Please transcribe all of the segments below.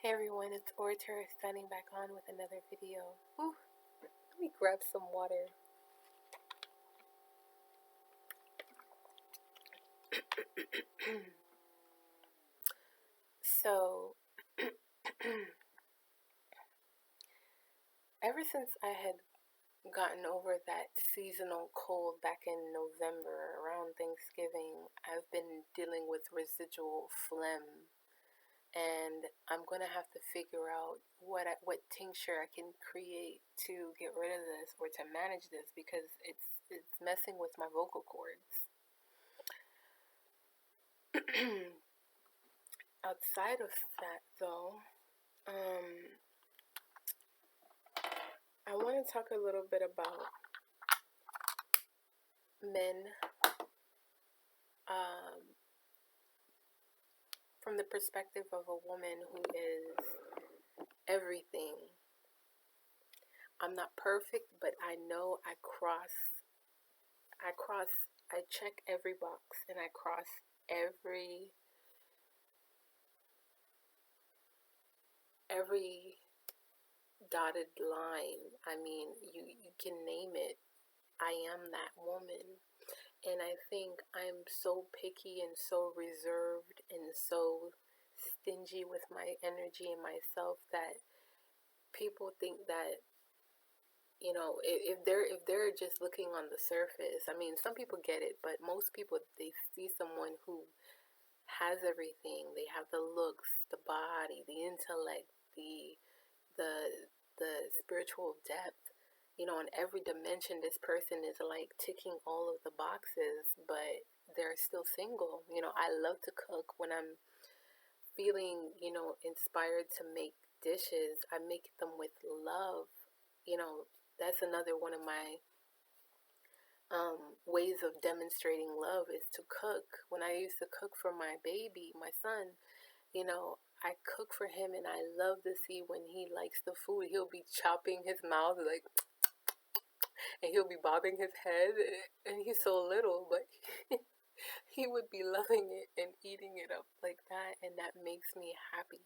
Hey everyone, it's Orator signing back on with another video. Ooh, let me grab some water. So, ever since I had gotten over that seasonal cold back in November around Thanksgiving, I've been dealing with residual phlegm. And I'm going to have to figure out what tincture I can create to get rid of this or to manage this, because it's messing with my vocal cords. Outside of that, though, I want to talk a little bit about men from the perspective of a woman who is everything. I'm not perfect, but I know I check every box, and I cross every dotted line. I mean, you can name it. I am that woman. And I think I'm so picky and so reserved and so stingy with my energy and myself that people think that, you know, if they're just looking on the surface, I mean, some people get it, but most people, they see someone who has everything. They have the looks, the body, the intellect, the spiritual depth, you know, in every dimension. This person is like ticking all of the boxes, but they're still single. You know, I love to cook. When I'm feeling, you know, inspired to make dishes, I make them with love. You know, that's another one of my ways of demonstrating love, is to cook. When I used to cook for my baby, my son, you know, I cook for him, and I love to see when he likes the food. He'll be chopping his mouth like, and he'll be bobbing his head, and he's so little, but he would be loving it and eating it up like that, and that makes me happy.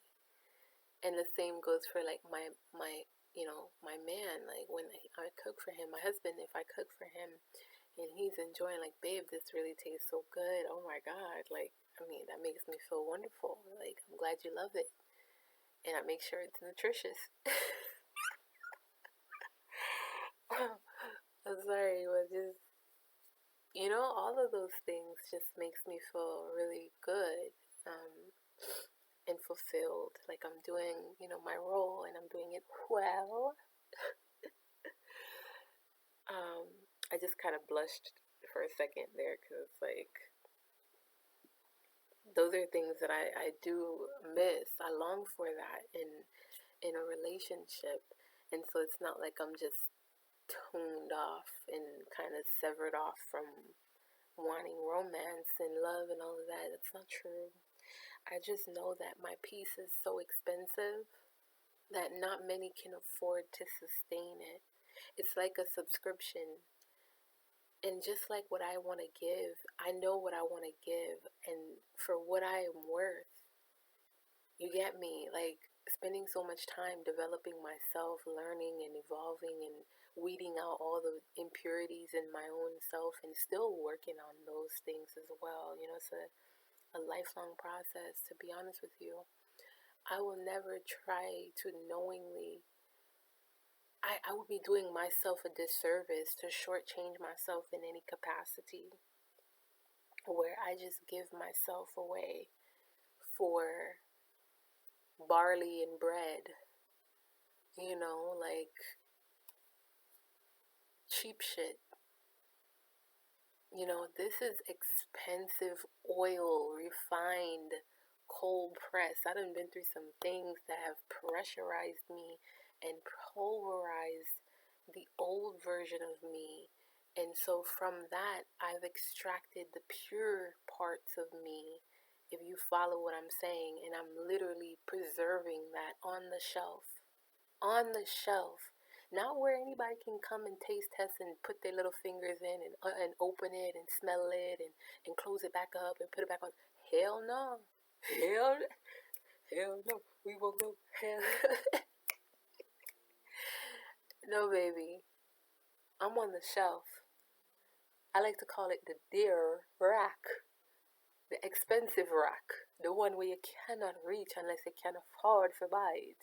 And the same goes for like my you know, my man. Like when I cook for him, my husband, if I cook for him and he's enjoying, like, babe, this really tastes so good, oh my god, like, I mean, that makes me feel wonderful. Like, I'm glad you love it. And I make sure it's nutritious. I'm sorry, but just, you know, all of those things just makes me feel really good and fulfilled. Like I'm doing, you know, my role, and I'm doing it well. I just kind of blushed for a second there, because like, those are things that I do miss. I long for that in a relationship. And so it's not like I'm just tuned off and kind of severed off from wanting romance and love and all of that. That's not true. I just know that my peace is so expensive that not many can afford to sustain it. It's like a subscription. And just like what I want to give, I know what I want to give, and for what I am worth. You get me? Like, spending so much time developing myself, learning and evolving and weeding out all the impurities in my own self, and still working on those things as well. You know, it's a lifelong process, to be honest with you. I will never try to knowingly, I would be doing myself a disservice to shortchange myself in any capacity where I just give myself away for barley and bread, you know, like cheap shit. You know, this is expensive oil, refined, cold pressed. I done been through some things that have pressurized me and pulverized the old version of me. And so from that, I've extracted the pure parts of me, if you follow what I'm saying. And I'm literally preserving that on the shelf. On the shelf. Not where anybody can come and taste test and put their little fingers in and open it and smell it and close it back up and put it back on. Hell no. Hell no. We won't go. Hell. No, baby. I'm on the shelf. I like to call it the deer rack. The expensive rack. The one where you cannot reach unless you can afford to buy it.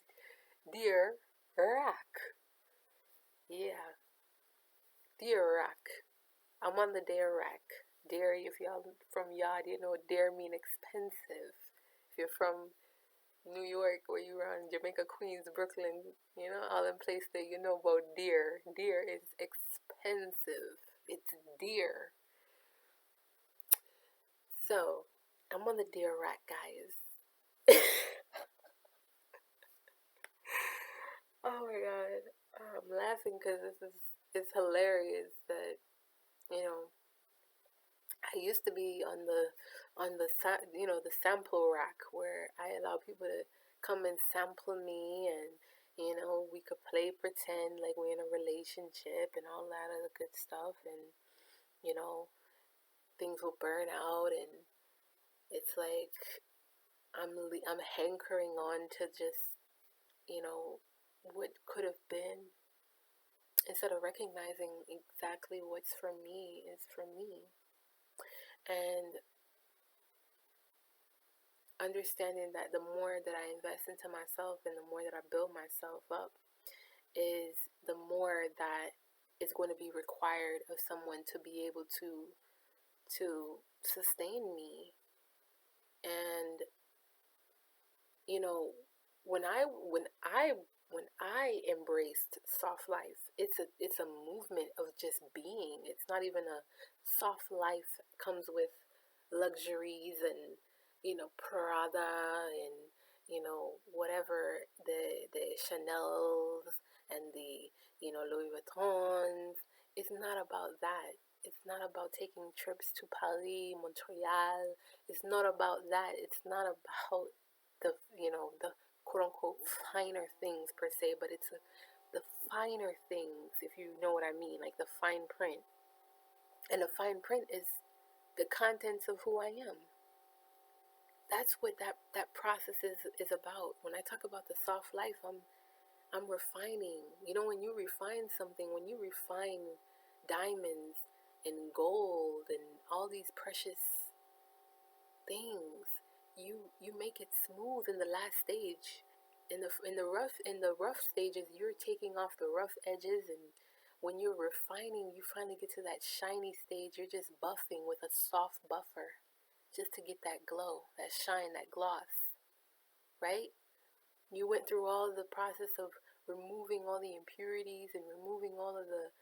Deer rack. Yeah. Deer rack. I'm on the deer rack. Deer, if y'all from yard, you know deer mean expensive. If you're from New York or you're on Jamaica, Queens, Brooklyn, you know, all in place there, you know about deer. Deer is expensive. It's deer. So, I'm on the deer rack, guys. Oh my god. I'm laughing because it's hilarious that, you know, I used to be on the sample rack where I allow people to come and sample me, and we could play pretend like we're in a relationship and all that other good stuff, and you know things will burn out, and it's like I'm hankering on to just what could have been, instead of recognizing exactly what's for me is for me, and understanding that the more that I invest into myself and the more that I build myself up is the more that is going to be required of someone to be able to sustain me. And you know when I embraced soft life, it's a movement of just being. It's not even a soft life comes with luxuries and Prada and whatever, the Chanel's and the Louis Vuittons. It's not about that. It's not about taking trips to Paris, Montreal. It's not about that. It's not about the quote unquote finer things per se, but it's the finer things, if you know what I mean, like the fine print. And the fine print is the contents of who I am. That's what that process is about. When I talk about the soft life, I'm refining. When you refine something, when you refine diamonds and gold and all these precious things, you make it smooth in the last stage. In the rough stages, you're taking off the rough edges, and when you're refining, you finally get to that shiny stage. You're just buffing with a soft buffer just to get that glow, that shine, that gloss, right? You went through all the process of removing all the impurities and removing all of the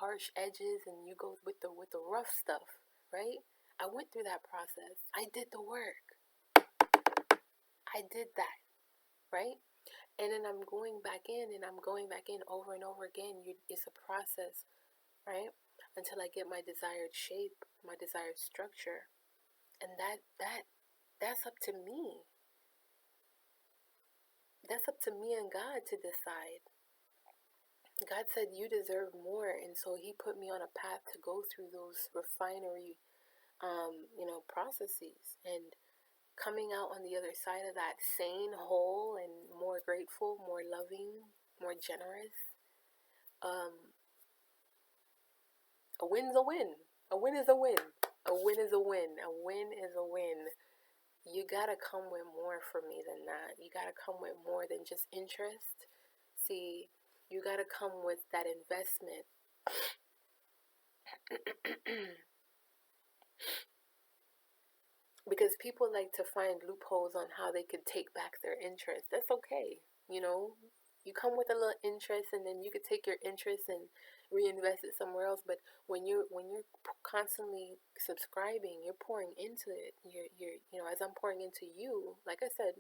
harsh edges, and you go with the rough stuff, right? I went through that process. I did the work. I did that, right? And then I'm going back in, and I'm going back in over and over again. It's a process, right? Until I get my desired shape, my desired structure. And that's up to me. That's up to me and God to decide. God said you deserve more, and so He put me on a path to go through those refinery, processes, and coming out on the other side of that sane, whole, and more grateful, more loving, more generous. A win's a win. A win is a win. A win is a win. A win is a win. You gotta come with more for me than that. You gotta come with more than just interest. See, you gotta come with that investment. Because people like to find loopholes on how they could take back their interest. That's okay. You come with a little interest, and then you could take your interest and reinvest it somewhere else. But when you're constantly subscribing, you're pouring into it. You're as I'm pouring into you, like I said,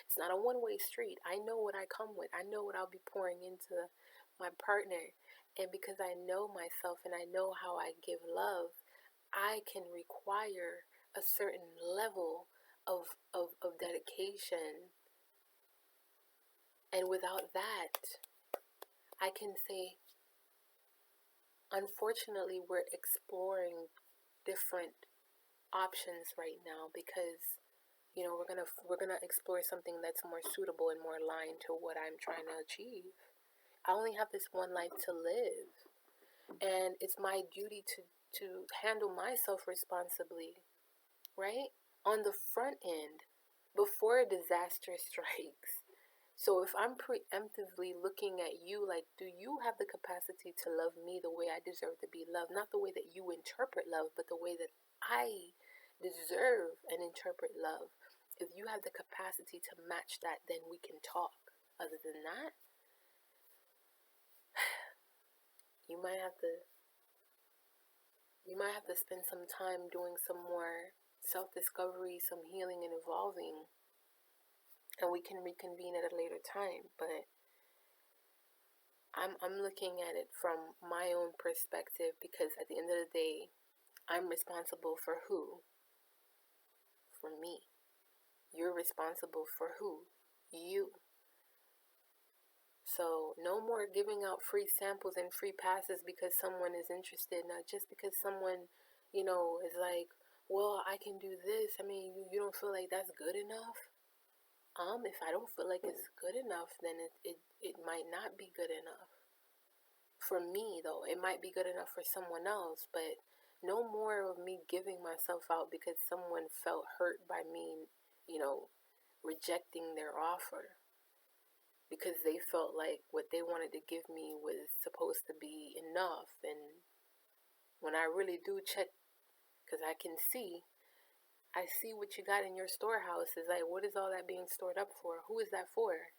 it's not a one-way street. I know what I come with. I know what I'll be pouring into my partner. And because I know myself and I know how I give love, I can require a certain level of dedication. And without that, I can say, unfortunately, we're exploring different options right now because we're gonna explore something that's more suitable and more aligned to what I'm trying to achieve. I only have this one life to live, and it's my duty to handle myself responsibly, right? On the front end, before a disaster strikes. So if I'm preemptively looking at you like, do you have the capacity to love me the way I deserve to be loved? Not the way that you interpret love, but the way that I deserve and interpret love. If you have the capacity to match that, then we can talk. Other than that, you might have to spend some time doing some more self-discovery, some healing and evolving, and we can reconvene at a later time. But I'm looking at it from my own perspective, because at the end of the day, I'm responsible for who? For me. You're responsible for who? You. So no more giving out free samples and free passes because someone is interested. Not just because someone, is like, well, I can do this. I mean, you don't feel like that's good enough? If I don't feel like it's good enough, then it might not be good enough. For me, though, it might be good enough for someone else, but no more of me giving myself out because someone felt hurt by me, rejecting their offer. Because they felt like what they wanted to give me was supposed to be enough. And when I really do check, because I see what you got in your storehouse. Is like, what is all that being stored up for? Who is that for?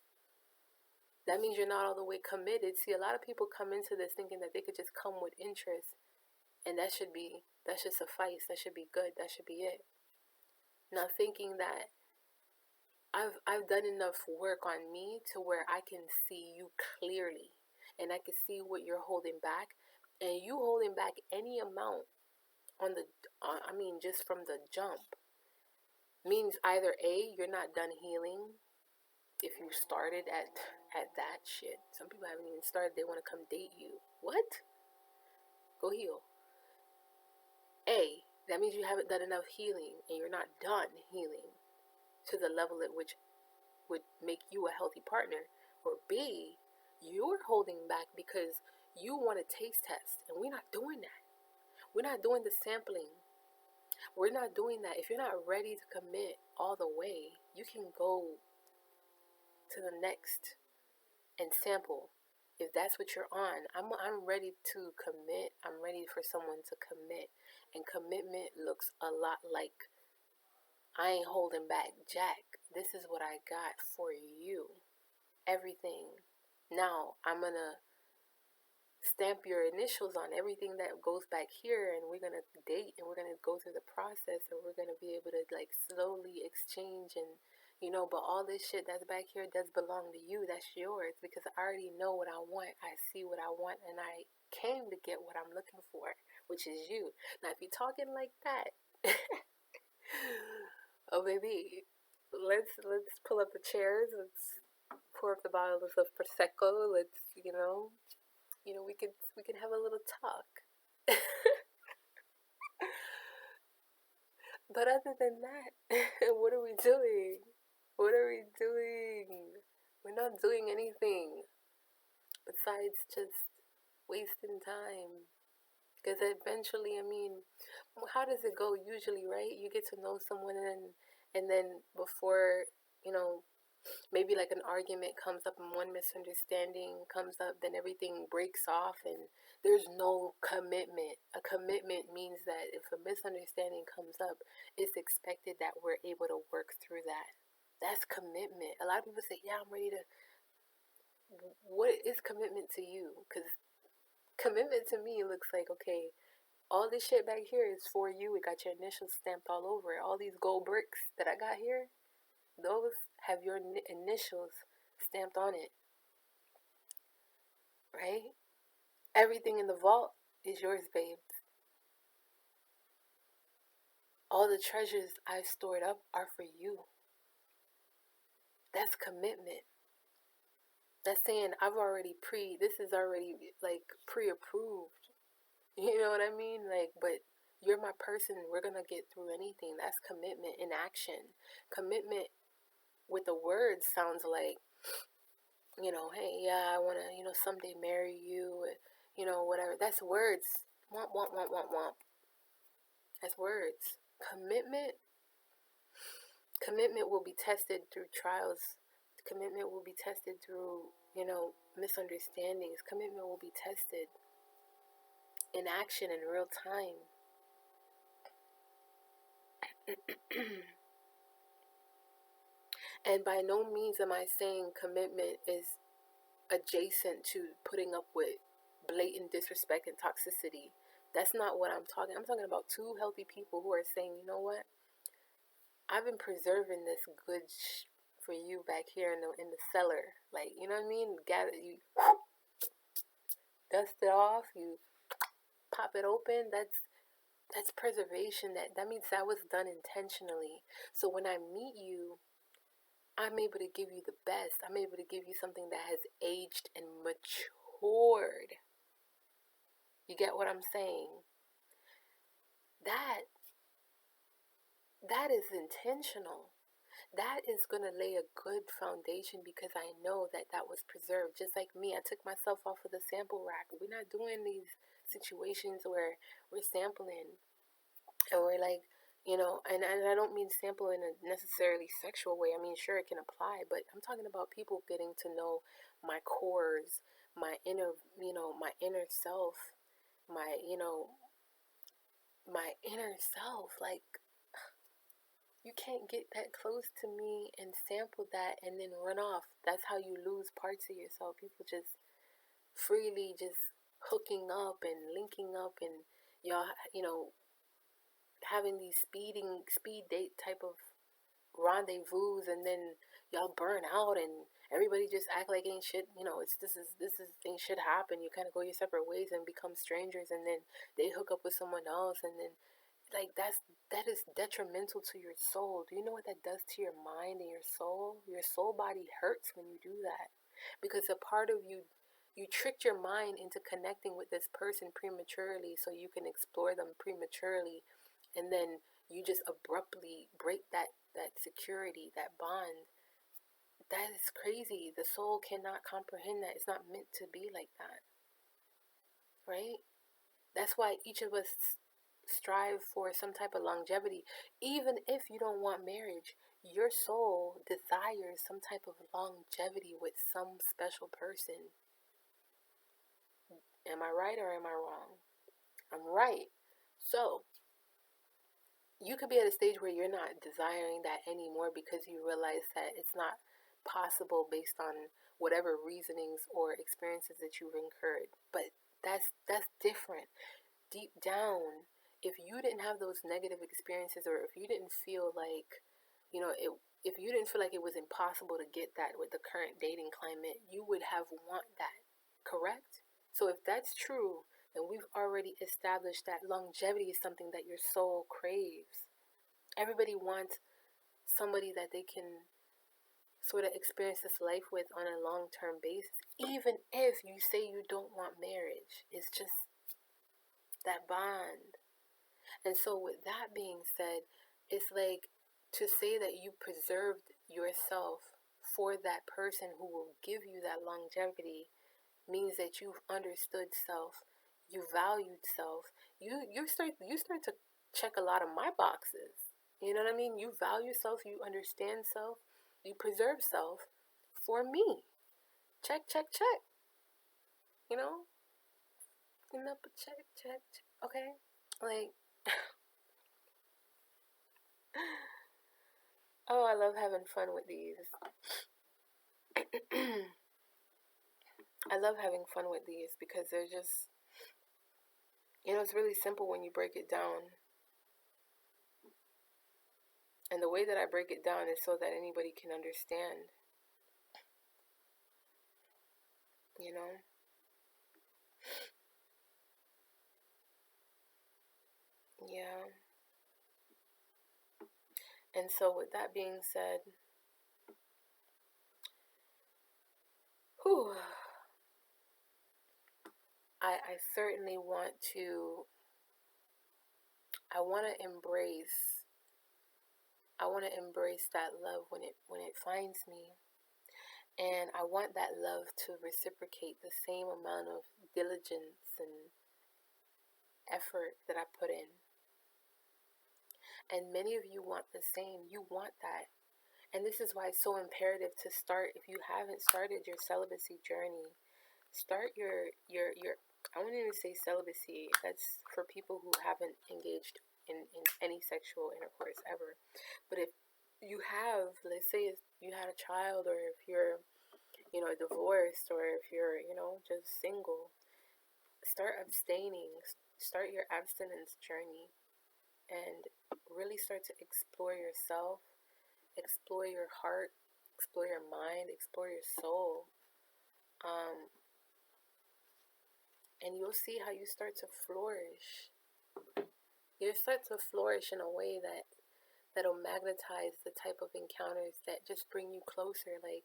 That means you're not all the way committed. See, a lot of people come into this thinking that they could just come with interest, and that should suffice. That should be good. That should be it. Not thinking that I've done enough work on me to where I can see you clearly, and I can see what you're holding back, and you holding back any amount just from the jump means either A, you're not done healing. If you started at that shit, some people haven't even started. They want to come date you. What? Go heal. A, that means you haven't done enough healing, and you're not done healing to the level at which would make you a healthy partner. Or B, you're holding back because you want a taste test, and we're not doing that. We're not doing the sampling. We're not doing that. If you're not ready to commit all the way, you can go to the next and sample. If that's what you're on, I'm ready to commit. I'm ready for someone to commit. And commitment looks a lot like, I ain't holding back jack. This is what I got for you. Everything. Now, I'm going to stamp your initials on everything that goes back here, and we're going to date, and we're going to go through the process, and we're going to be able to slowly exchange, and but all this shit that's back here does belong to you. That's yours, because I already know what I want. I see what I want, and I came to get what I'm looking for, which is you. Now, if you're talking like that, oh baby, let's pull up the chairs. Let's pour up the bottles of prosecco. Let's we can have a little talk. But other than that, what are we doing? What are we doing? We're not doing anything besides just wasting time. Because eventually, how does it go usually, right? You get to know someone, and then before, maybe like an argument comes up and one misunderstanding comes up, then everything breaks off and there's no commitment. A commitment means that if a misunderstanding comes up, it's expected that we're able to work through that. That's commitment. A lot of people say, yeah, I'm ready to. What is commitment to you? Because commitment to me looks like, okay, all this shit back here is for you. It got your initials stamped all over it. All these gold bricks that I got here, those have your initials stamped on it, right? Everything in the vault is yours, babes. All the treasures I've stored up are for you. That's commitment. That's saying this is already pre-approved. You know what I mean? But you're my person, we're going to get through anything. That's commitment in action. Commitment with the words sounds like, hey, yeah, I want to, someday marry you, whatever. That's words. Womp, womp, womp, womp, womp. That's words. Commitment will be tested through trials. Commitment will be tested through, misunderstandings. Commitment will be tested in action in real time. And by no means am I saying commitment is adjacent to putting up with blatant disrespect and toxicity. That's not what I'm talking. I'm talking about two healthy people who are saying, you know what? I've been preserving this good for you back here in the cellar. Like, you know what I mean? You dust it off, you pop it open. That's preservation. That means that was done intentionally. So when I meet you, I'm able to give you the best. I'm able to give you something that has aged and matured. You get what I'm saying? That is intentional. That is going to lay a good foundation because I know that was preserved. Just like me, I took myself off of the sample rack. We're not doing these situations where we're sampling and we're like, and I don't mean sample in a necessarily sexual way. I mean, sure, it can apply, but I'm talking about people getting to know my cores, my inner, my inner self, my, my inner self. Like, you can't get that close to me and sample that and then run off. That's how you lose parts of yourself. People just freely just hooking up and linking up and y'all, having these speed date type of rendezvous, and then y'all burn out and everybody just act like ain't shit. This is ain't shit happen. You kind of go your separate ways and become strangers, and then they hook up with someone else, and then like that is detrimental to your soul. Do you know what that does to your mind and your soul? Your soul body hurts when you do that, because a part of you tricked your mind into connecting with this person prematurely so you can explore them prematurely, and then you just abruptly break that security, that bond. That is crazy. The soul cannot comprehend that. It's not meant to be like that, right? That's why each of us strive for some type of longevity. Even if you don't want marriage, your soul desires some type of longevity with some special person. Am I right or am I wrong? I'm right. So you could be at a stage where you're not desiring that anymore because you realize that it's not possible based on whatever reasonings or experiences that you've incurred. But that's different. Deep down, if you didn't have those negative experiences, or if you didn't feel like, if you didn't feel like it was impossible to get that with the current dating climate, you would have want that, correct? So if that's true, then we've already established that longevity is something that your soul craves. Everybody wants somebody that they can sort of experience this life with on a long-term basis, even if you say you don't want marriage. It's just that bond. And so with that being said, it's like to say that you preserved yourself for that person who will give you that longevity means that you've understood self, you valued self. You start to check a lot of my boxes. You know what I mean? You value self, you understand self, you preserve self for me. Check, check, check. You know? Check, check, check. Okay? Like, oh, I love having fun with these. I love having fun with these because they're just, it's really simple when you break it down. And the way that I break it down is so that anybody can understand. Yeah. And so with that being said, I certainly want to I want to embrace that love when it finds me. And I want that love to reciprocate the same amount of diligence and effort that I put in. And many of you want the same. You want that. And this is why it's so imperative to start. If you haven't started your celibacy journey, start your I wouldn't even say celibacy. That's for people who haven't engaged in any sexual intercourse ever. But if you have, let's say if you had a child, or if you're, divorced, or if you're, just single, start abstaining. Start your abstinence journey and really start to explore yourself, explore your heart, explore your mind, explore your soul. And you'll see how you start to flourish. You'll start to flourish in a way that'll magnetize the type of encounters that just bring you closer. Like,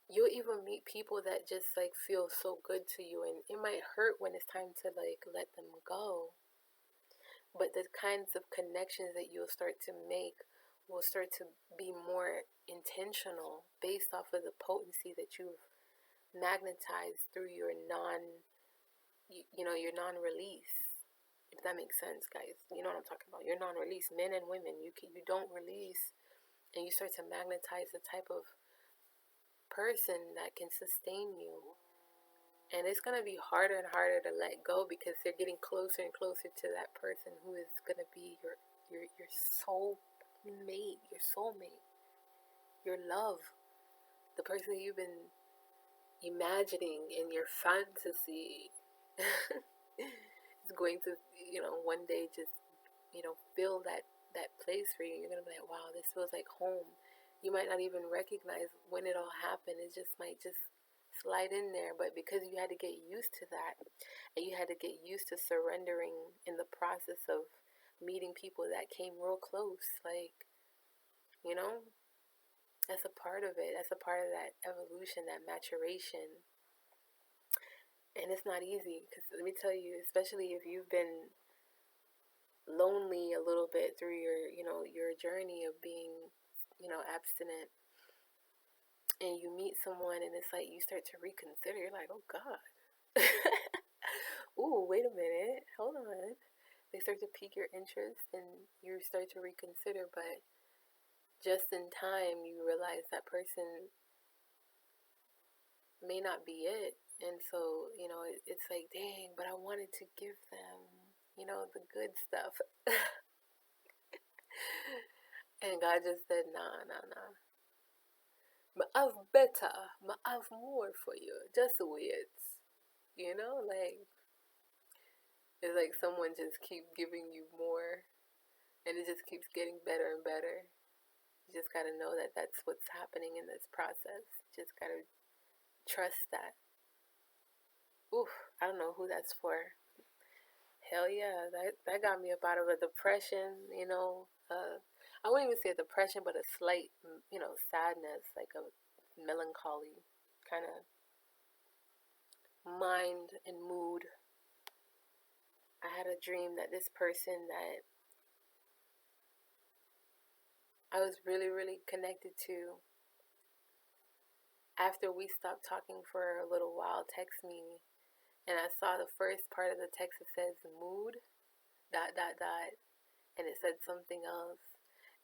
you'll even meet people that just like feel so good to you, and it might hurt when it's time to like let them go. But the kinds of connections that you'll start to make will start to be more intentional based off of the potency that you've magnetized through your your non-release. If that makes sense, guys. You know what I'm talking about. Your non-release, men and women, you don't release, and you start to magnetize the type of person that can sustain you. And it's going to be harder and harder to let go, because they're getting closer and closer to that person who is going to be your soul mate, your soulmate, your love, the person you've been imagining in your fantasy. Is going to, one day just, fill that place for you. You're going to be like, wow, this feels like home. You might not even recognize when it all happened. It just might just slide in there. But because you had to get used to that, and you had to get used to surrendering in the process of meeting people that came real close, like, that's a part of it. That's a part of that evolution, that maturation. And it's not easy, because let me tell you, especially if you've been lonely a little bit through your journey of being, abstinent, and you meet someone and it's like you start to reconsider. You're like, oh God. Ooh, wait a minute, hold on. They start to pique your interest and you start to reconsider, but just in time you realize that person may not be it. And so, it's like, dang, but I wanted to give them, the good stuff. And God just said, nah. But I've better, but I've more for you. Just the way it's, like, it's like someone just keep giving you more, and it just keeps getting better and better. You just gotta know that that's what's happening in this process. Just gotta trust that. Oof, I don't know who that's for. Hell yeah, that got me up out of a depression, I wouldn't even say a depression, but a slight, sadness, like a melancholy kind of mind and mood. I had a dream that this person that I was really, really connected to, after we stopped talking for a little while, text me, and I saw the first part of the text that says mood, ... and it said something else.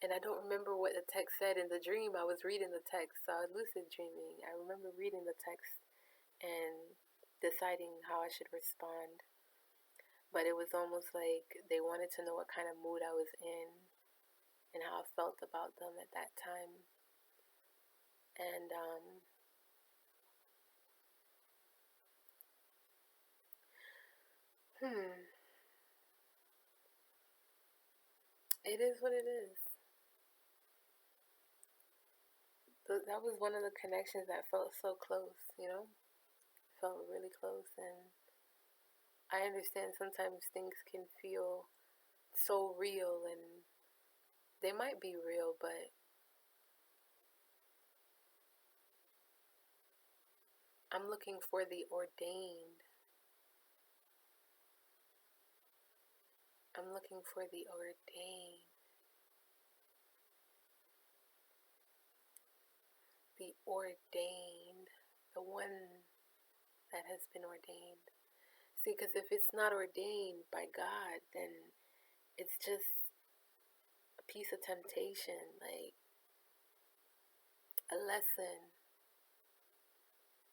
And I don't remember what the text said. In the dream, I was reading the text, so I was lucid dreaming. I remember reading the text and deciding how I should respond. But it was almost like they wanted to know what kind of mood I was in and how I felt about them at that time. And it is what it is. So that was one of the connections that felt so close, felt really close. And I understand sometimes things can feel so real, and they might be real, but I'm looking for the ordained. I'm looking for the ordained. The ordained. The one that has been ordained. See, because if it's not ordained by God, then it's just a piece of temptation, like a lesson.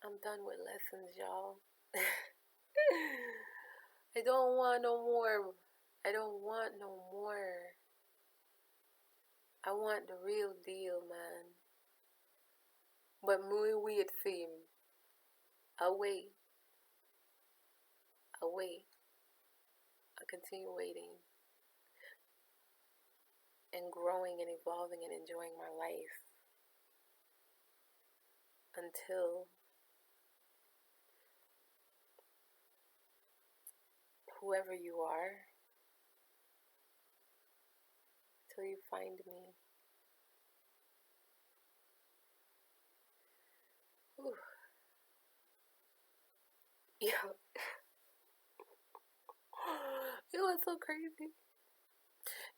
I'm done with lessons, y'all. I don't want no more. I don't want no more. I want the real deal, man. But muy weird theme. I'll wait. I'll wait. I'll continue waiting and growing and evolving and enjoying my life until whoever you are, till you find me. Ooh. Yo. You know what's so crazy?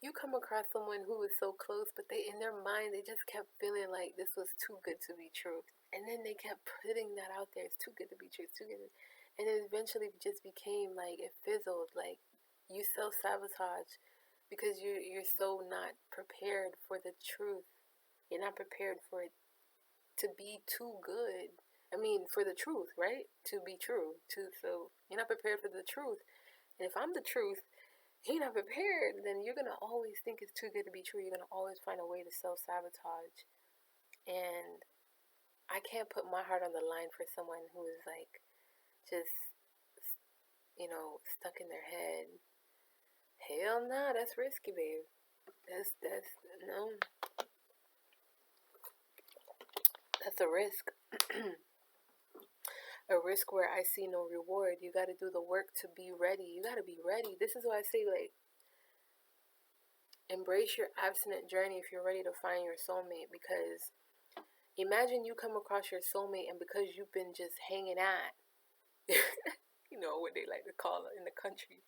You come across someone who was so close, but they, in their mind, they just kept feeling like this was too good to be true. And then they kept putting that out there. It's too good to be true. It's too good. And it eventually just became like, it fizzled. Like, you self-sabotage because you're so not prepared for the truth. You're not prepared for it to be too good. I mean, for the truth, right? To be true. So you're not prepared for the truth. And if I'm the truth, you're not prepared, then you're going to always think it's too good to be true. You're going to always find a way to self-sabotage. And I can't put my heart on the line for someone who is like just, stuck in their head. Hell no, that's risky, babe. No, that's a risk. A risk where I see no reward. You got to do the work to be ready. You got to be ready. This is why I say, like, embrace your abstinent journey if you're ready to find your soulmate. Because imagine you come across your soulmate, and because you've been just hanging out, what they like to call it in the country,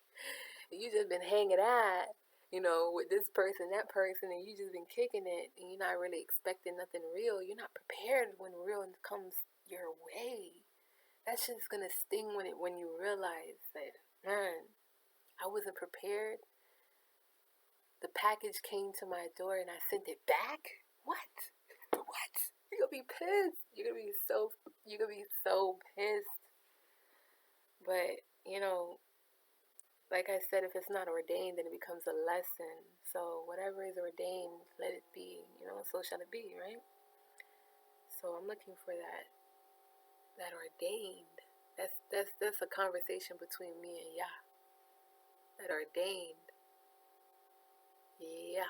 you just been hanging out, with this person, that person, and you just been kicking it, and you're not really expecting nothing real. You're not prepared when real comes your way. That shit's gonna sting when you realize that, man, I wasn't prepared. The package came to my door and I sent it back. What? You're gonna be pissed. You're gonna be so pissed. But like I said, if it's not ordained, then it becomes a lesson. So whatever is ordained, let it be. So shall it be, right? So I'm looking for that ordained. That's a conversation between me and Yah. That ordained. Yeah.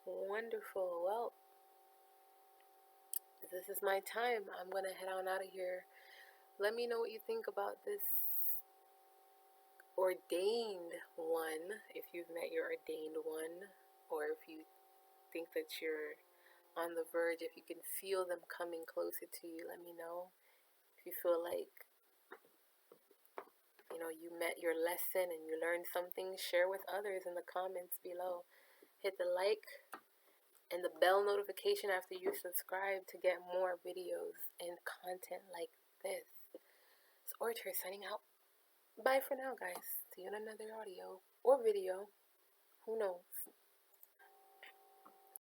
Wonderful. Well, this is my time. I'm gonna head on out of here. Let me know what you think about this ordained one, if you've met your ordained one, or if you think that you're on the verge, if you can feel them coming closer to you, let me know. If you feel like, you met your lesson and you learned something, share with others in the comments below. Hit the like and the bell notification after you subscribe to get more videos and content like this. It's Orator signing out. Bye for now, guys. See you in another audio or video. Who knows?